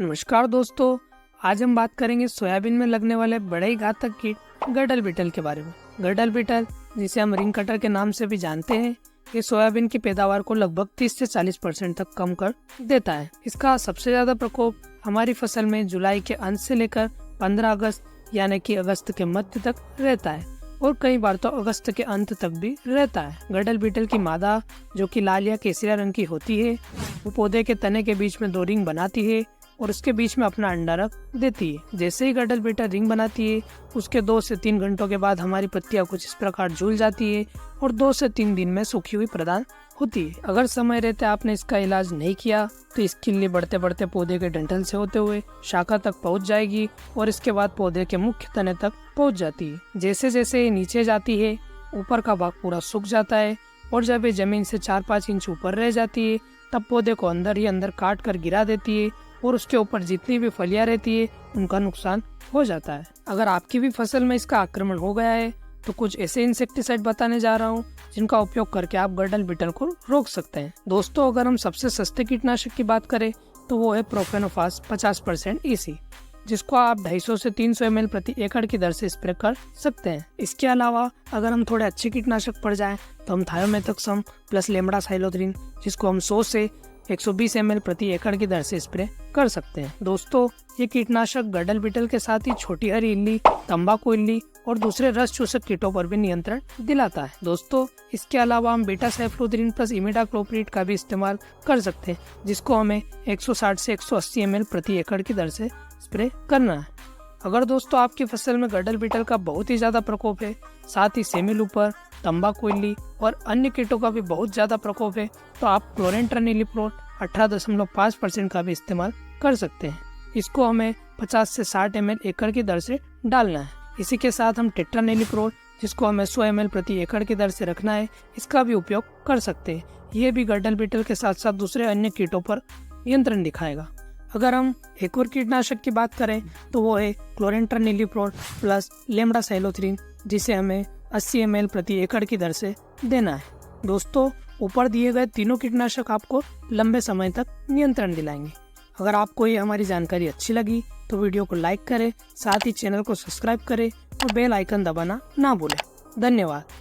नमस्कार दोस्तों, आज हम बात करेंगे सोयाबीन में लगने वाले बड़े ही घातक कीट गडल बीटल के बारे में। गडल बीटल, जिसे हम रिंग कटर के नाम से भी जानते हैं, ये सोयाबीन की पैदावार को लगभग 30 से 40% तक कम कर देता है। इसका सबसे ज्यादा प्रकोप हमारी फसल में जुलाई के अंत से लेकर 15 अगस्त यानी कि अगस्त के मध्य तक रहता है और कई बार तो अगस्त के अंत तक भी रहता है। गडल बीटल की मादा, जो कि लाल या केसरिया रंग की होती है, वो पौधे के तने के बीच में 2 रिंग बनाती है और उसके बीच में अपना अंडा रख देती है। जैसे ही गडल बीटल रिंग बनाती है, उसके 2 से 3 घंटों के बाद हमारी पत्तियां कुछ इस प्रकार झूल जाती है और 2 से 3 दिन में सूखी हुई प्रदान होती है। अगर समय रहते आपने इसका इलाज नहीं किया तो इसके लिए बढ़ते बढ़ते पौधे के डंठल से होते हुए शाखा तक पहुंच जाएगी और इसके बाद पौधे के मुख्य तने तक पहुंच जाती है। जैसे जैसे ये नीचे जाती है, ऊपर का भाग पूरा सूख जाता है और जब ये जमीन से 4-5 इंच ऊपर रह जाती है, तब पौधे को अंदर ही अंदर काट कर गिरा देती है और उसके ऊपर जितनी भी फलियां रहती है उनका नुकसान हो जाता है। अगर आपकी भी फसल में इसका आक्रमण हो गया है तो कुछ ऐसे इंसेक्टिसाइड बताने जा रहा हूँ जिनका उपयोग करके आप गडल बीटल को रोक सकते हैं। दोस्तों, अगर हम सबसे सस्ते कीटनाशक की बात करें तो वो है प्रोफेनोफास 50% EC, जिसको आप 250 से 300 ml प्रति एकड़ की दर से स्प्रे कर सकते हैं। इसके अलावा अगर हम थोड़े अच्छे कीटनाशक पड़ जाएं तो हम थायोमेथोक्सम प्लस लेमडासाइलोथ्रिन, जिसको हम 100 से 120 ml प्रति एकड़ की दर से स्प्रे कर सकते हैं। दोस्तों, ये कीटनाशक गडल बीटल के साथ ही छोटी हरी इल्ली, तंबाकू इल्ली और दूसरे रस चूसक कीटों पर भी नियंत्रण दिलाता है। दोस्तों, इसके अलावा हम बीटा साइफ्लोथ्रिन प्लस इमिडाक्लोप्रिड का भी इस्तेमाल कर सकते हैं, जिसको हमें 160 से 180 ml प्रति एकड़ की दर से स्प्रे करना है। अगर दोस्तों आपकी फसल में गडल बीटल का बहुत ही ज्यादा प्रकोप है, साथ ही सेमी लूपर, तंबाकू इल्ली और अन्य कीटों का भी बहुत ज्यादा प्रकोप है, तो आप क्लोरेंट्रानिलिप्रोल 18.5% का भी इस्तेमाल कर सकते हैं। इसको हमें 50 से 60 ml एकड़ की दर से डालना है। इसी के साथ हम टेट्रानिलिप्रोल, जिसको हमें 100 ml प्रति एकड़ की दर से रखना है, इसका भी उपयोग कर सकते हैं। ये भी गडल बीटल के साथ साथ दूसरे अन्य कीटों पर नियंत्रण दिखाएगा। अगर हम एक और कीटनाशक की बात करें तो वो है क्लोरेंट्रानिलिप्रोल प्लस लेमडासाइलोथ्रिन, जिसे हमें 80 ml प्रति एकड़ की दर से देना है। दोस्तों, ऊपर दिए गए तीनों कीटनाशक आपको लंबे समय तक नियंत्रण दिलाएंगे। अगर आपको ये हमारी जानकारी अच्छी लगी तो वीडियो को लाइक करें, साथ ही चैनल को सब्सक्राइब करें और बेल आइकन दबाना ना भूलें। धन्यवाद।